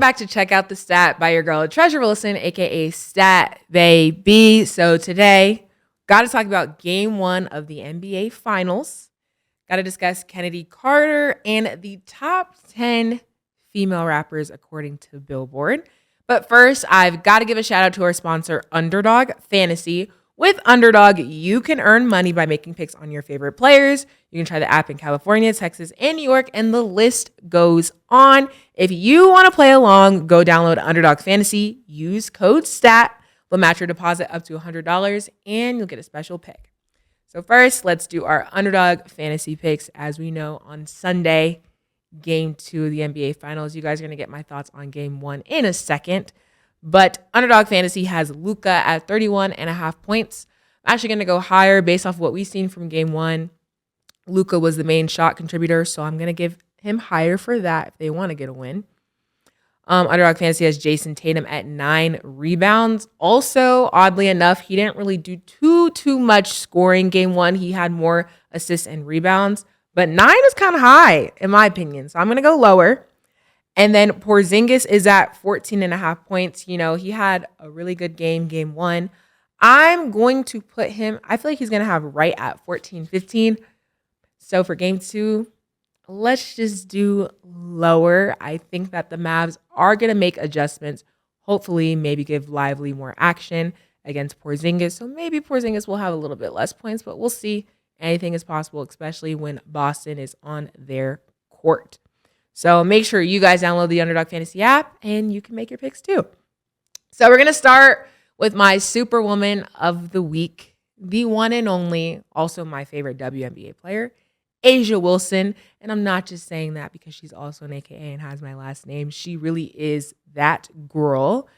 back to Check Out the Stat by your girl, Treasure Wilson, aka Stat Baby. So today, got to talk about game 1 of the NBA Finals. Got to discuss Kennedy Carter and the top 10 female rappers according to Billboard. But first, I've got to give a shout out to our sponsor, Underdog Fantasy. With Underdog, you can earn money by making picks on your favorite players. You can try the app in California, Texas, and New York, and the list goes on. If you want to play along, go download Underdog Fantasy, use code STAT. They'll match your deposit up to $100, and you'll get a special pick. So first, let's do our Underdog Fantasy picks. As we know, on Sunday, Game 2 of the NBA Finals. You guys are going to get my thoughts on Game 1 in a second. But Underdog Fantasy has Luka at 31.5 points. I'm actually going to go higher based off what we've seen from Game 1. Luka was the main shot contributor, so I'm going to give him higher for that if they want to get a win. Underdog Fantasy has Jason Tatum at 9 rebounds. Also, oddly enough, he didn't really do too much scoring Game 1. He had more assists and rebounds. But 9 is kind of high, in my opinion. So I'm going to go lower. And then Porzingis is at 14.5 points. You know, he had a really good game 1. I'm going to put him, I feel like he's going to have right at 14, 15. So for Game 2, let's just do lower. I think that the Mavs are going to make adjustments. Hopefully, maybe give Lively more action against Porzingis. So maybe Porzingis will have a little bit less points, but we'll see. Anything is possible, especially when Boston is on their court. So make sure you guys download the Underdog Fantasy app and you can make your picks too. So we're going to start with my Superwoman of the Week, the one and only, also my favorite WNBA player, A'ja Wilson. And I'm not just saying that because she's also an AKA and has my last name. She really is that girl.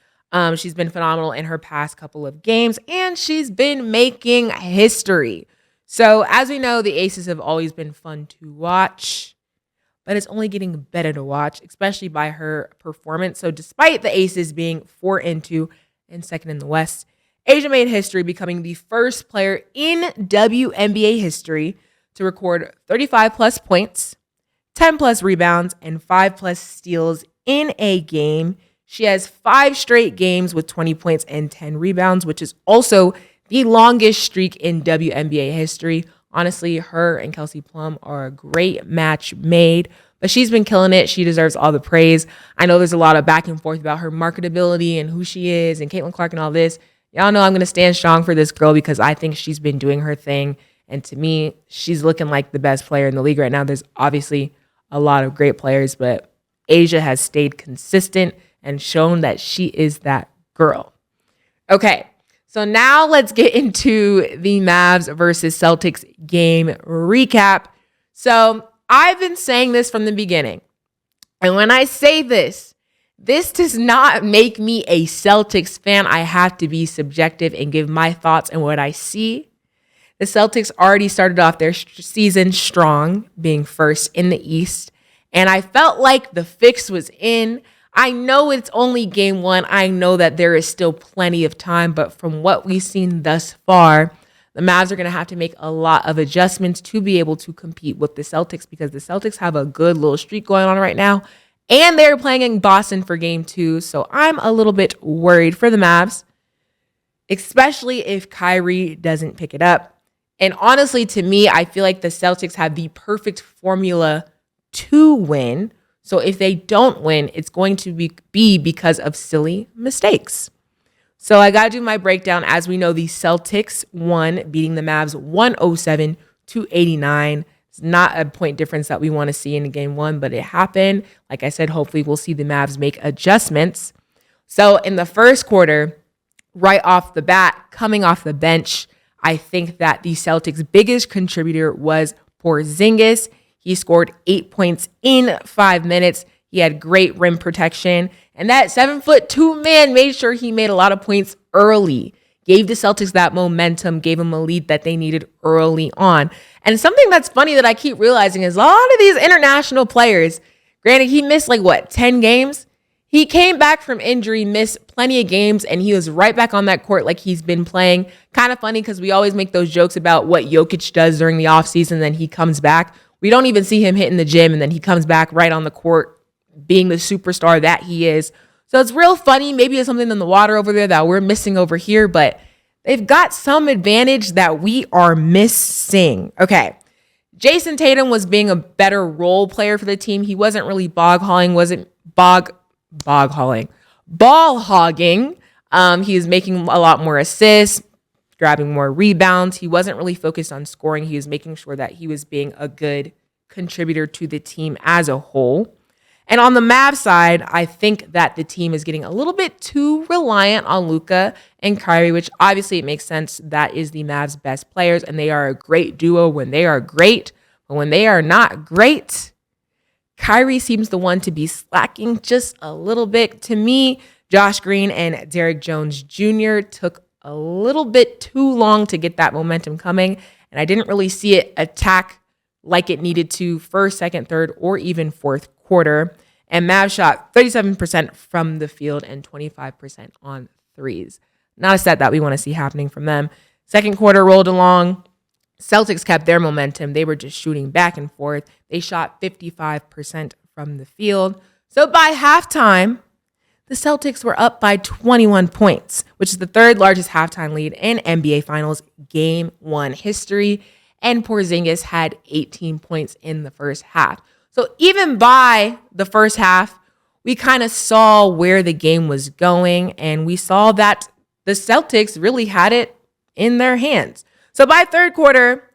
She's been phenomenal in her past couple of games and she's been making history. So as we know, the Aces have always been fun to watch. But it's only getting better to watch, especially by her performance. So despite the Aces being 4-2 and second in the West, A'ja made history, becoming the first player in WNBA history to record 35-plus points, 10-plus rebounds, and 5-plus steals in a game. She has 5 straight games with 20 points and 10 rebounds, which is also the longest streak in WNBA history. Honestly, her and Kelsey Plum are a great match made, but she's been killing it. She deserves all the praise. I know there's a lot of back and forth about her marketability and who she is and Caitlin Clark and all this. Y'all know I'm going to stand strong for this girl because I think she's been doing her thing. And to me, she's looking like the best player in the league right now. There's obviously a lot of great players, but A'ja has stayed consistent and shown that she is that girl. Okay. So now let's get into the Mavs versus Celtics game recap. So I've been saying this from the beginning. And when I say this does not make me a Celtics fan. I have to be subjective and give my thoughts on what I see. The Celtics already started off their season strong, being first in the East. And I felt like the fix was in. I know it's only game 1. I know that there is still plenty of time, but from what we've seen thus far, the Mavs are going to have to make a lot of adjustments to be able to compete with the Celtics because the Celtics have a good little streak going on right now, and they're playing in Boston for game 2, so I'm a little bit worried for the Mavs, especially if Kyrie doesn't pick it up. And honestly, to me, I feel like the Celtics have the perfect formula to win. So if they don't win, it's going to be because of silly mistakes. So I got to do my breakdown. As we know, the Celtics won, beating the Mavs 107-89. It's not a point difference that we want to see in game 1, but it happened. Like I said, hopefully we'll see the Mavs make adjustments. So in the first quarter, right off the bat, coming off the bench, I think that the Celtics' biggest contributor was Porzingis. He scored 8 points in 5 minutes. He had great rim protection. And that 7'2" man made sure he made a lot of points early. Gave the Celtics that momentum, gave them a lead that they needed early on. And something that's funny that I keep realizing is a lot of these international players, granted, he missed 10 games. He came back from injury, missed plenty of games, and he was right back on that court like he's been playing. Kind of funny because we always make those jokes about what Jokic does during the offseason, then he comes back. We don't even see him hitting the gym, and then he comes back right on the court being the superstar that he is. So it's real funny. Maybe it's something in the water over there that we're missing over here, but they've got some advantage that we are missing. Okay. Jason Tatum was being a better role player for the team. He wasn't really ball hogging. He was making a lot more assists, grabbing more rebounds. He wasn't really focused on scoring. He was making sure that he was being a good contributor to the team as a whole. And on the Mavs side, I think that the team is getting a little bit too reliant on Luka and Kyrie, which obviously it makes sense. That is the Mavs' best players, and they are a great duo when they are great. But when they are not great, Kyrie seems the one to be slacking just a little bit. To me, Josh Green and Derrick Jones Jr. took a little bit too long to get that momentum coming, and I didn't really see it attack like it needed to first, second, third, or even fourth quarter. And Mavs shot 37% from the field and 25% on threes. Not a set that we want to see happening from them. Second quarter rolled along. Celtics kept their momentum. They were just shooting back and forth. They shot 55% from the field. So by halftime, the Celtics were up by 21 points, which is the third largest halftime lead in NBA Finals Game 1 history. And Porzingis had 18 points in the first half. So even by the first half, we kind of saw where the game was going, and we saw that the Celtics really had it in their hands. So by third quarter,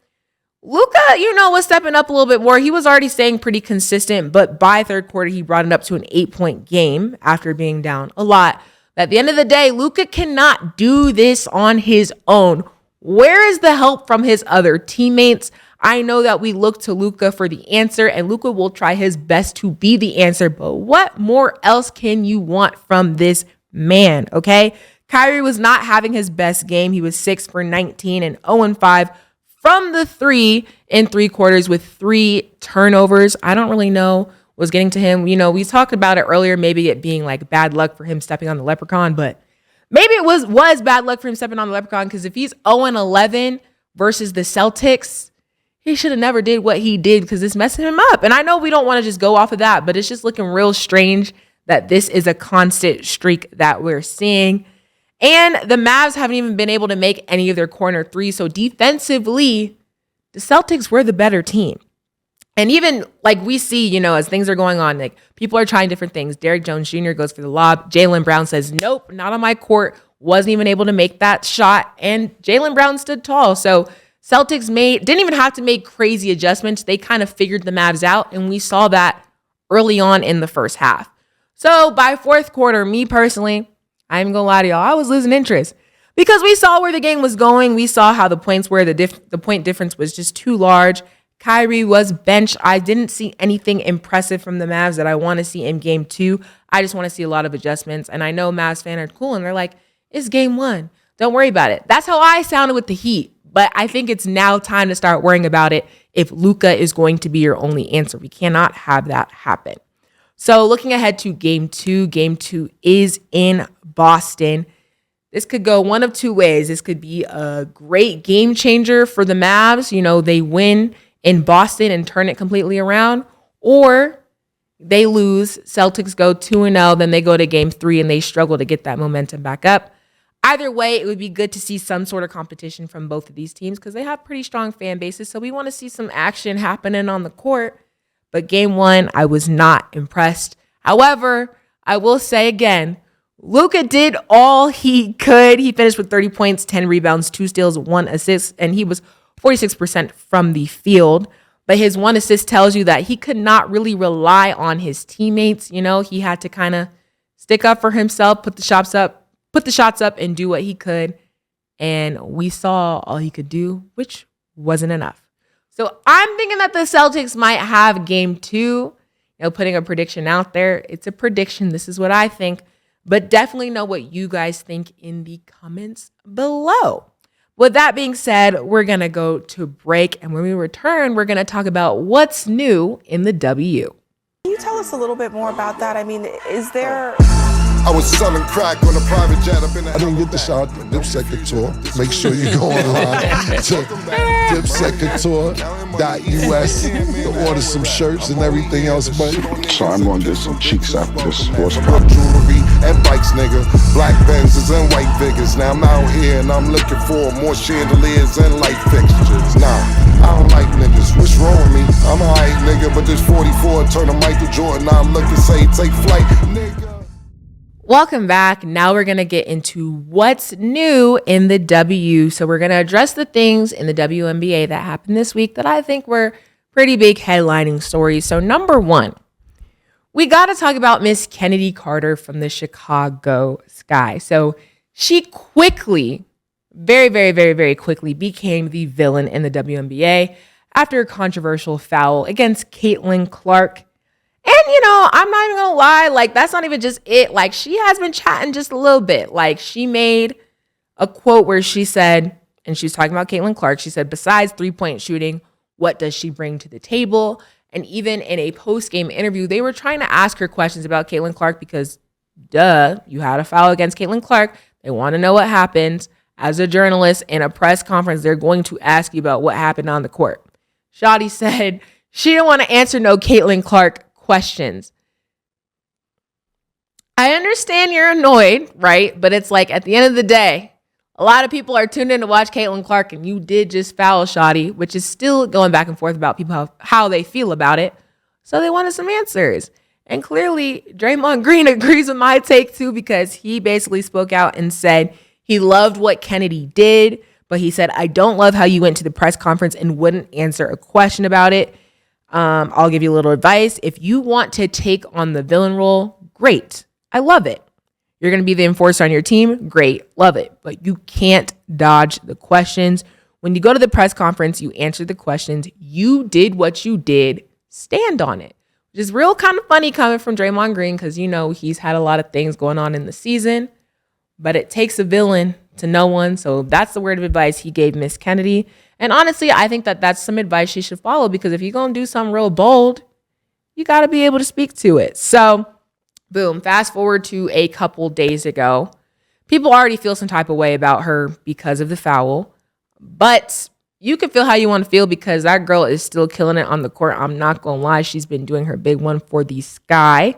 Luka, was stepping up a little bit more. He was already staying pretty consistent, but by third quarter, he brought it up to an 8-point game after being down a lot. But at the end of the day, Luka cannot do this on his own. Where is the help from his other teammates? I know that we look to Luka for the answer, and Luka will try his best to be the answer, but what more else can you want from this man, okay? Kyrie was not having his best game. He was 6 for 19 and 0-5 from the three in three quarters with 3 turnovers. I don't really know what was getting to him. We talked about it earlier, maybe it being like bad luck for him stepping on the leprechaun, but maybe it was bad luck for him stepping on the leprechaun, because if he's 0-11 versus the Celtics, he should have never did what he did, because it's messing him up. And I know we don't want to just go off of that, but it's just looking real strange that this is a constant streak that we're seeing. And the Mavs haven't even been able to make any of their corner threes. So defensively, the Celtics were the better team. And even like we see, as things are going on, like people are trying different things. Derrick Jones Jr. goes for the lob. Jaylen Brown says, nope, not on my court. Wasn't even able to make that shot. And Jaylen Brown stood tall. So Celtics didn't even have to make crazy adjustments. They kind of figured the Mavs out, and we saw that early on in the first half. So by fourth quarter, me personally, I ain't gonna lie to y'all, I was losing interest because we saw where the game was going. We saw how the points were. The point difference was just too large. Kyrie was benched. I didn't see anything impressive from the Mavs that I want to see in game 2. I just want to see a lot of adjustments. And I know Mavs fans are cool, and they're like, it's game 1. Don't worry about it. That's how I sounded with the Heat. But I think it's now time to start worrying about it if Luka is going to be your only answer. We cannot have that happen. So looking ahead to game 2 is in Boston. This could go one of two ways. This could be a great game changer for the Mavs. They win in Boston and turn it completely around, or they lose. Celtics go 2-0, then they go to game 3 and they struggle to get that momentum back up. Either way, it would be good to see some sort of competition from both of these teams because they have pretty strong fan bases. So we want to see some action happening on the court. But game 1, I was not impressed. However, I will say again, Luka did all he could. He finished with 30 points, 10 rebounds, 2 steals, 1 assist, and he was 46% from the field. But his 1 assist tells you that he could not really rely on his teammates. He had to kind of stick up for himself, put the shots up and do what he could. And we saw all he could do, which wasn't enough. So I'm thinking that the Celtics might have game 2, putting a prediction out there. It's a prediction. This is what I think, but definitely know what you guys think in the comments below. With that being said, we're going to go to break. And when we return, we're going to talk about what's new in the W. Can you tell us a little bit more about that? I mean, is there I was selling crack on a private jet up in the I didn't get the shout out to Dipset Couture. Make sure you go online to dipsetcouture.us to order some shirts and everything else, but So I'm gonna get some cheeks after this horsepower. jewelry and bikes, nigga. Black Benzes and white Vigors. Now I'm out here and I'm looking for more chandeliers and light fixtures. Nah, I don't like niggas. What's wrong with me? I'm alright, nigga, but this 44 turn to Michael Jordan. I look and say, take flight, nigga. Welcome back. Now we're going to get into what's new in the W. So we're going to address the things in the WNBA that happened this week that I think were pretty big headlining stories. So number one, we got to talk about Miss Kennedy Carter from the Chicago Sky. So she quickly, very quickly became the villain in the WNBA after a controversial foul against Caitlin Clark. And, I'm not even going to lie, like, that's not even just it. Like, she has been chatting just a little bit. Like, she made a quote where she said, and she was talking about Caitlin Clark, she said, besides three-point shooting, what does she bring to the table? And even in a post-game interview, they were trying to ask her questions about Caitlin Clark because, you had a foul against Caitlin Clark. They want to know what happened. As a journalist in a press conference, they're going to ask you about what happened on the court. Shawty said she didn't want to answer no Caitlin Clark questions. I understand you're annoyed, right? But it's like at the end of the day, a lot of people are tuned in to watch Caitlin Clark, and you did just foul Shawty, which is still going back and forth about people how they feel about it. So they wanted some answers. And clearly, Draymond Green agrees with my take too, because he basically spoke out and said he loved what Kennedy did, but he said, I don't love how you went to the press conference and wouldn't answer a question about it. I'll give you a little advice. If you want to take on the villain role, great. I love it. You're going to be the enforcer on your team. Great. Love it. But you can't dodge the questions. When you go to the press conference, you answer the questions. You did what you did. Stand on it. Which is real kind of funny coming from Draymond Green because, he's had a lot of things going on in the season. But it takes a villain to know one. So that's the word of advice he gave Miss Kennedy. And honestly, I think that that's some advice she should follow because if you're going to do something real bold, you got to be able to speak to it. So, boom, fast forward to a couple days ago. People already feel some type of way about her because of the foul. But you can feel how you want to feel because that girl is still killing it on the court. I'm not going to lie. She's been doing her big one for the Sky.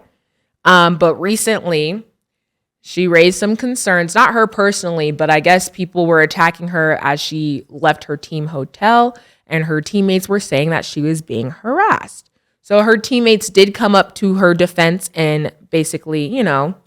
But recently, she raised some concerns, not her personally, but I guess people were attacking her as she left her team hotel and her teammates were saying that she was being harassed. So her teammates did come up to her defense and basically,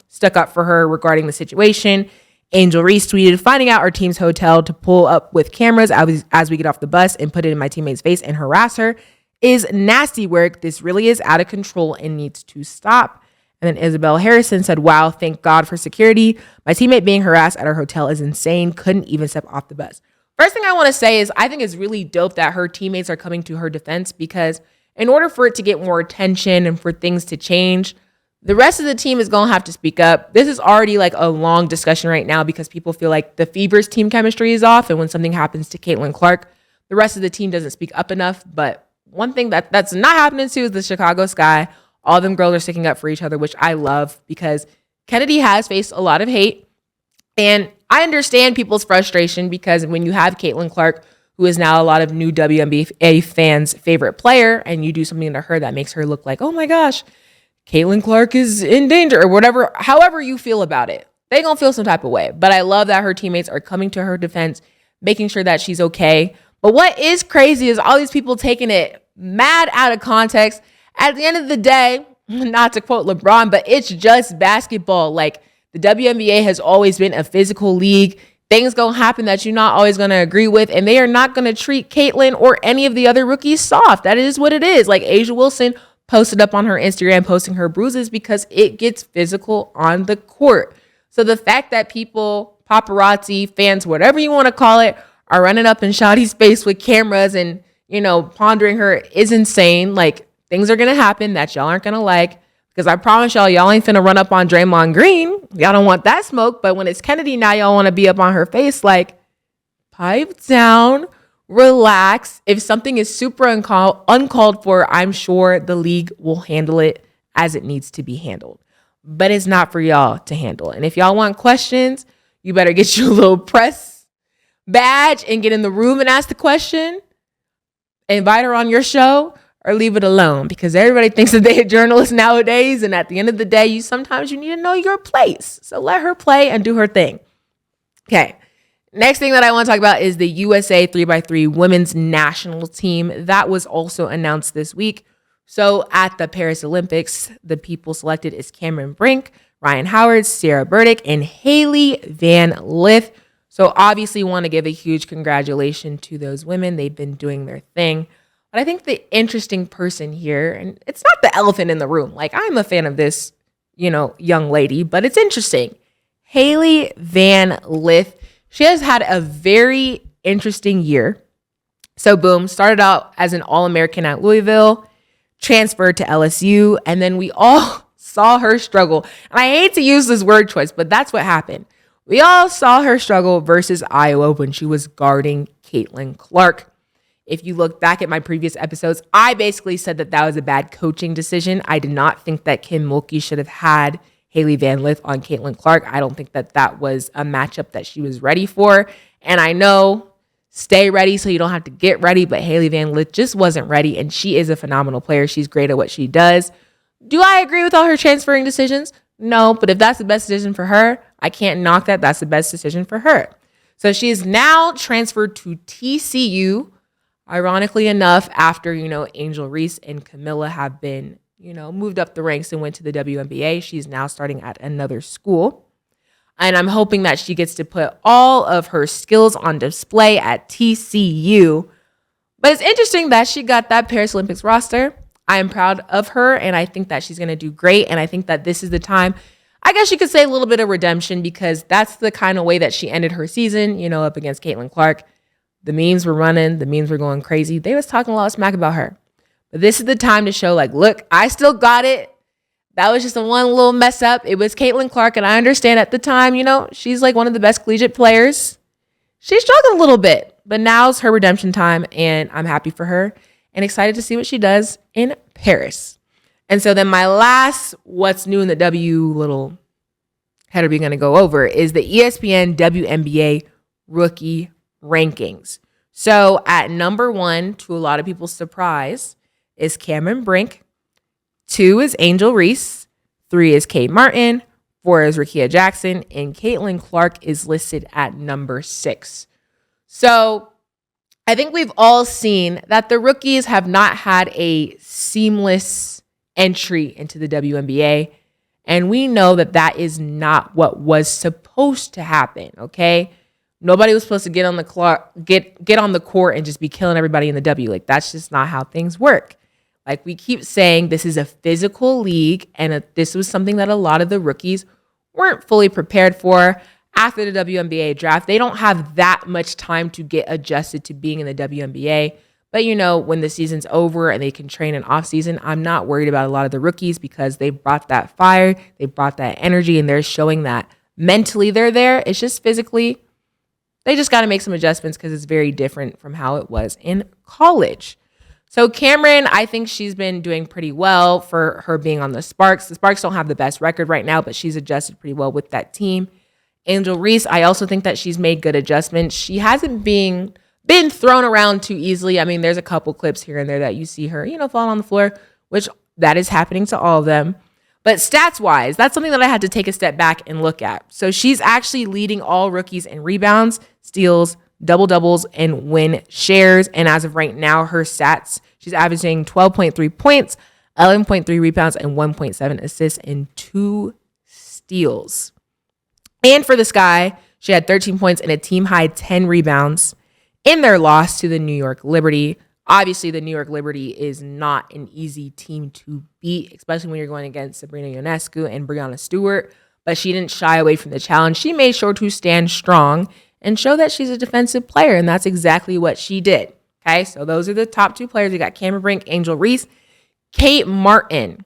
stuck up for her regarding the situation. Angel Reese tweeted, finding out our team's hotel to pull up with cameras as we get off the bus and put it in my teammate's face and harass her is nasty work. This really is out of control and needs to stop. And then Isabel Harrison said, wow, thank God for security. My teammate being harassed at our hotel is insane. Couldn't even step off the bus. First thing I want to say is I think it's really dope that her teammates are coming to her defense because in order for it to get more attention and for things to change, the rest of the team is going to have to speak up. This is already like a long discussion right now because people feel like the Fever's team chemistry is off. And when something happens to Caitlin Clark, the rest of the team doesn't speak up enough. But one thing that's not happening to is the Chicago Sky. All them girls are sticking up for each other, which I love because Kennedy has faced a lot of hate. And I understand people's frustration because when you have Caitlin Clark, who is now a lot of new WNBA fans' favorite player, and you do something to her that makes her look like, oh my gosh, Caitlin Clark is in danger or whatever, however you feel about it, they gonna feel some type of way. But I love that her teammates are coming to her defense, making sure that she's okay. But what is crazy is all these people taking it mad out of context. At the end of the day, not to quote LeBron, but it's just basketball. Like the WNBA has always been a physical league. Things gonna happen that you're not always gonna agree with, and they are not gonna treat Caitlin or any of the other rookies soft. That is what it is. Like Asia Wilson posted up on her Instagram posting her bruises because it gets physical on the court. So the fact that people, paparazzi, fans, whatever you want to call it, are running up in Shawty's face with cameras and, pondering her is insane. Like things are going to happen that y'all aren't going to like because I promise y'all ain't finna run up on Draymond Green. Y'all don't want that smoke. But when it's Kennedy, now y'all want to be up on her face. Like pipe down, relax. If something is super uncalled for, I'm sure the league will handle it as it needs to be handled. but it's not for y'all to handle. And if y'all want questions, you better get you a little press badge and get in the room and ask the question. Invite her on your show or leave it alone, because everybody thinks that they're journalists nowadays. And at the end of the day, sometimes you need to know your place. So let her play and do her thing. Okay. Next thing that I want to talk about is the USA 3x3 women's national team. That was also announced this week. So at the Paris Olympics, the people selected is Cameron Brink, Ryan Howard, Sarah Burdick, and Haley Van Lith. So obviously want to give a huge congratulations to those women. They've been doing their thing. But I think the interesting person here, and it's not the elephant in the room. Like, I'm a fan of this, young lady, but it's interesting. Haley Van Lith, she has had a very interesting year. So boom, started out as an All-American at Louisville, transferred to LSU, and then we all saw her struggle. And I hate to use this word choice, but that's what happened. We all saw her struggle versus Iowa when she was guarding Caitlin Clark. If you look back at my previous episodes, I basically said that was a bad coaching decision. I did not think that Kim Mulkey should have had Haley Van Lith on Caitlin Clark. I don't think that was a matchup that she was ready for. And I know, stay ready so you don't have to get ready, but Haley Van Lith just wasn't ready, and she is a phenomenal player. She's great at what she does. Do I agree with all her transferring decisions? No, but if that's the best decision for her, I can't knock that. That's the best decision for her. So she is now transferred to TCU. Ironically enough, after, Angel Reese and Camilla have been, moved up the ranks and went to the WNBA, she's now starting at another school. And I'm hoping that she gets to put all of her skills on display at TCU. But it's interesting that she got that Paris Olympics roster. I am proud of her, and I think that she's going to do great. And I think that this is the time, I guess you could say, a little bit of redemption, because that's the kind of way that she ended her season, up against Caitlin Clark. The memes were running. The memes were going crazy. They was talking a lot of smack about her. But this is the time to show, look, I still got it. That was just a one little mess up. It was Caitlin Clark, and I understand at the time, she's one of the best collegiate players. She struggled a little bit, but now's her redemption time, and I'm happy for her and excited to see what she does in Paris. And so then my last what's new in the W little header we're going to go over is the ESPN WNBA rookie rankings. So at number 1, to a lot of people's surprise, is Cameron Brink. 2 is Angel Reese. 3 is Kate Martin. 4 is Rickea Jackson. And Caitlin Clark is listed at number 6. So I think we've all seen that the rookies have not had a seamless entry into the WNBA. And we know that is not what was supposed to happen, okay? Nobody was supposed to get on the court and just be killing everybody in the W. That's just not how things work. We keep saying, this is a physical league, and this was something that a lot of the rookies weren't fully prepared for. After the WNBA draft, they don't have that much time to get adjusted to being in the WNBA. But, when the season's over and they can train in off season, I'm not worried about a lot of the rookies, because they brought that fire, they brought that energy, and they're showing that mentally they're there. It's just physically, they just got to make some adjustments, because it's very different from how it was in college. So Cameron, I think she's been doing pretty well for her being on the Sparks. The Sparks don't have the best record right now, but she's adjusted pretty well with that team. Angel Reese, I also think that she's made good adjustments. She hasn't been thrown around too easily. I mean, there's a couple clips here and there that you see her, falling on the floor, which that is happening to all of them. But stats-wise, that's something that I had to take a step back and look at. So she's actually leading all rookies in rebounds, steals, double-doubles, and win shares. And as of right now, her stats, she's averaging 12.3 points, 11.3 rebounds, and 1.7 assists and 2 steals. And for the Sky, she had 13 points and a team-high 10 rebounds in their loss to the New York Liberty. Obviously, the New York Liberty is not an easy team to beat, especially when you're going against Sabrina Ionescu and Breanna Stewart. But she didn't shy away from the challenge. She made sure to stand strong and show that she's a defensive player, and that's exactly what she did. Okay, so those are the top 2 players. We got Cameron Brink, Angel Reese, Kate Martin.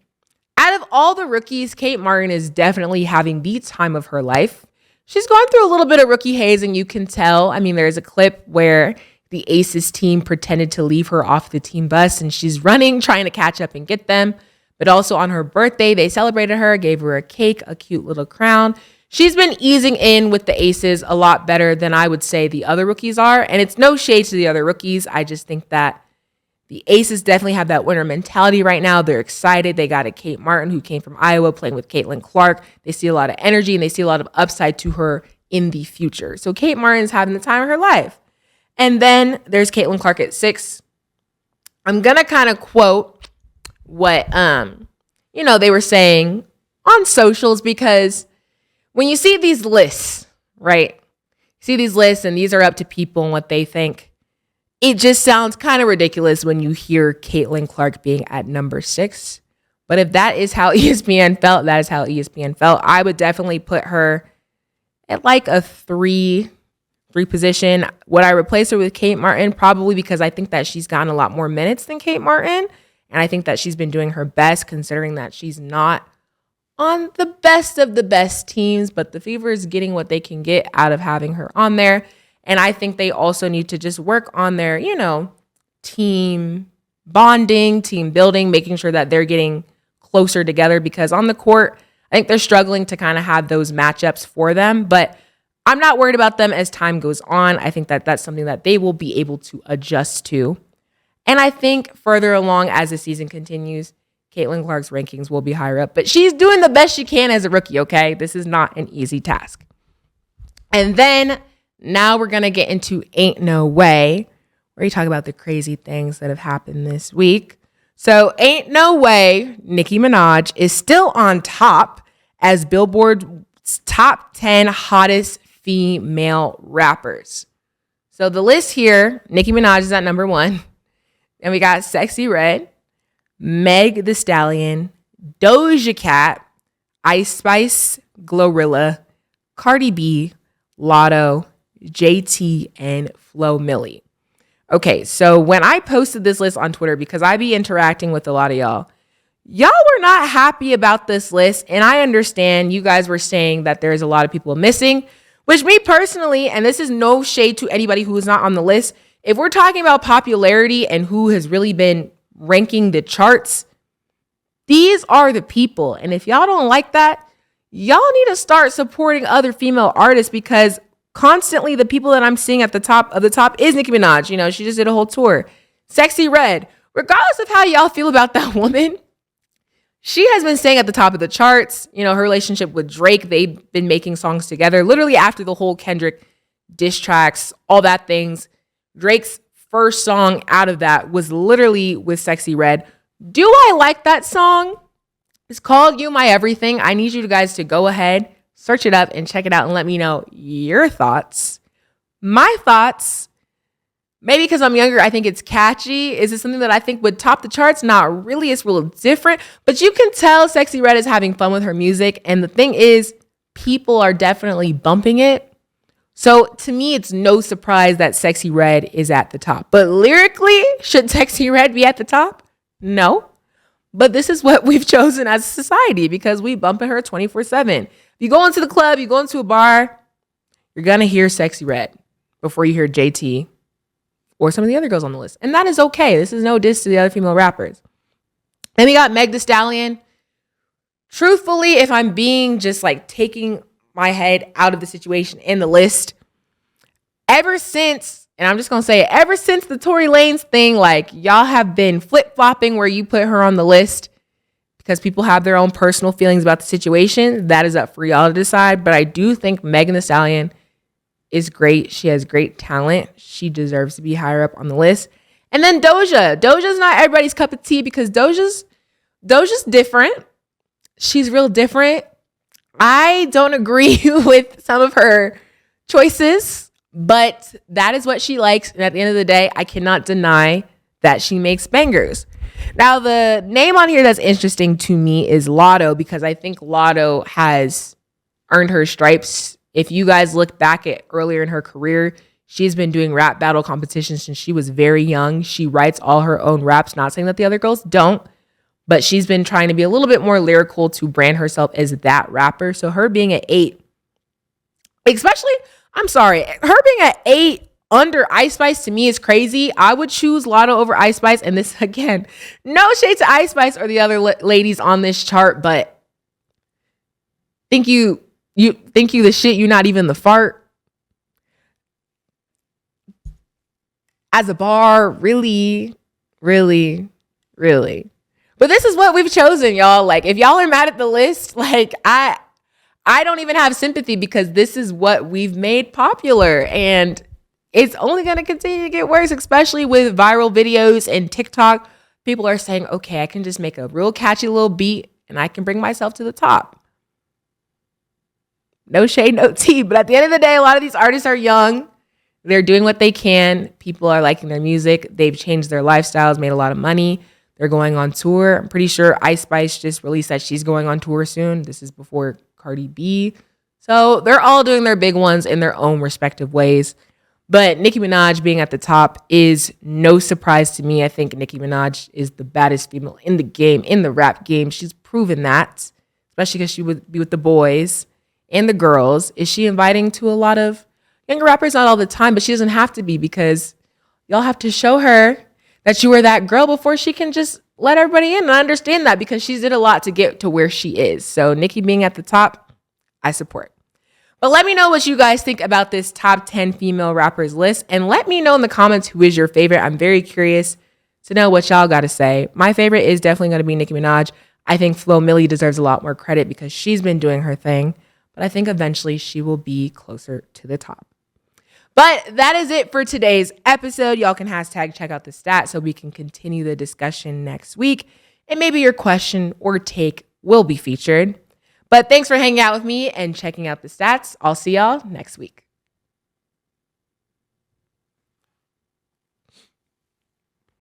Out of all the rookies, Kate Martin is definitely having the time of her life. She's going through a little bit of rookie haze, and you can tell. I mean, there's a clip where the Aces team pretended to leave her off the team bus, and she's running, trying to catch up and get them. but also on her birthday, they celebrated her, gave her a cake, a cute little crown. She's been easing in with the aces a lot better than I would say the other rookies are. And it's no shade to the other rookies. I just think that the aces definitely have that winner mentality right now. They're excited. They got a Kate Martin who came from Iowa playing with Caitlin Clark. They see a lot of energy and they see a lot of upside to her in the future. So Kate Martin's having the time of her life. And then there's Caitlin Clark at 6. I'm going to kind of quote what, they were saying on socials, because when you see these lists, right? You see these lists and these are up to people and what they think. It just sounds kind of ridiculous when you hear Caitlin Clark being at number 6. But if that is how ESPN felt, that is how ESPN felt. I would definitely put her at like a 3 position. Would I replace her with Kate Martin? Probably, because I think that she's gotten a lot more minutes than Kate Martin. And I think that she's been doing her best, considering that she's not on the best of the best teams, but the Fever is getting what they can get out of having her on there. And I think they also need to just work on their, team bonding, team building, making sure that they're getting closer together, because on the court, I think they're struggling to kind of have those matchups for them. But I'm not worried about them as time goes on. I think that that's something that they will be able to adjust to. And I think further along as the season continues, Caitlin Clark's rankings will be higher up. But she's doing the best she can as a rookie, okay? This is not an easy task. And then now we're going to get into Ain't No Way, where you talk about the crazy things that have happened this week. So Ain't No Way, Nicki Minaj, is still on top as Billboard's top 10 hottest female rappers. So the list here, Nicki Minaj is at number 1. And we got Sexy Red, Meg Thee Stallion, Doja Cat, Ice Spice, Glorilla, Cardi B, Lotto, JT, and Flo Milli. Okay, so when I posted this list on Twitter, because I be interacting with a lot of y'all were not happy about this list. And I understand you guys were saying that there's a lot of people missing, which me personally, and this is no shade to anybody who is not on the list, if we're talking about popularity and who has really been ranking the charts, these are the people. And if y'all don't like that, y'all need to start supporting other female artists, because constantly the people that I'm seeing at the top of the top is Nicki Minaj. She just did a whole tour. Sexy Red, regardless of how y'all feel about that woman, she has been staying at the top of the charts. Her relationship with Drake, they've been making songs together literally after the whole Kendrick diss tracks, all that things. Drake's first song out of that was literally with Sexy Red. Do I like that song? It's called You My Everything. I need you guys to go ahead, search it up, and check it out and let me know your thoughts. My thoughts, maybe because I'm younger, I think it's catchy. Is it something that I think would top the charts? Not really. It's real different. But you can tell Sexy Red is having fun with her music. And the thing is, people are definitely bumping it. So to me, it's no surprise that Sexy Red is at the top. But lyrically, should Sexy Red be at the top? No. But this is what we've chosen as a society, because we bumping her 24/7. If you go into the club, you go into a bar, you're going to hear Sexy Red before you hear JT or some of the other girls on the list. And that is okay. This is no diss to the other female rappers. Then we got Meg Thee Stallion. Truthfully, if I'm being just like taking my head out of the situation in the list, ever since, and I'm just going to say it, ever since the Tory Lanez thing, like y'all have been flip-flopping where you put her on the list because people have their own personal feelings about the situation. That is up for y'all to decide. But I do think Megan Thee Stallion is great. She has great talent. She deserves to be higher up on the list. And then Doja. Doja's not everybody's cup of tea, because Doja's different. She's real different. I don't agree with some of her choices, but that is what she likes. And at the end of the day, I cannot deny that she makes bangers. Now, the name on here that's interesting to me is Lotto, because I think Lotto has earned her stripes. If you guys look back at earlier in her career, she's been doing rap battle competitions since she was very young. She writes all her own raps, not saying that the other girls don't, but she's been trying to be a little bit more lyrical to brand herself as that rapper. So her being at 8, especially, I'm sorry, her being at 8 under Ice Spice to me is crazy. I would choose Lotto over Ice Spice. And this, again, no shade to Ice Spice or the other ladies on this chart, but think you the shit, you not even the fart. As a bar, really, really, really. But this is what we've chosen, y'all. Like, if y'all are mad at the list, like, I don't even have sympathy because this is what we've made popular. And it's only going to continue to get worse, especially with viral videos and TikTok. People are saying, okay, I can just make a real catchy little beat and I can bring myself to the top. No shade, no tea. But at the end of the day, a lot of these artists are young. They're doing what they can. People are liking their music. They've changed their lifestyles, made a lot of money. They're going on tour. I'm pretty sure Ice Spice just released that she's going on tour soon. This is before Cardi B. So they're all doing their big ones in their own respective ways. But Nicki Minaj being at the top is no surprise to me. I think Nicki Minaj is the baddest female in the game, in the rap game. She's proven that, especially because she would be with the boys and the girls. Is she inviting to a lot of younger rappers? Not all the time, but she doesn't have to be because y'all have to show her that you were that girl before she can just let everybody in. And I understand that because she did a lot to get to where she is. So Nicki being at the top, I support. But let me know what you guys think about this top 10 female rappers list. And let me know in the comments who is your favorite. I'm very curious to know what y'all got to say. My favorite is definitely going to be Nicki Minaj. I think Flo Milli deserves a lot more credit because she's been doing her thing. But I think eventually she will be closer to the top. But that is it for today's episode. Y'all can hashtag check out the stats so we can continue the discussion next week. And maybe your question or take will be featured. But thanks for hanging out with me and checking out the stats. I'll see y'all next week.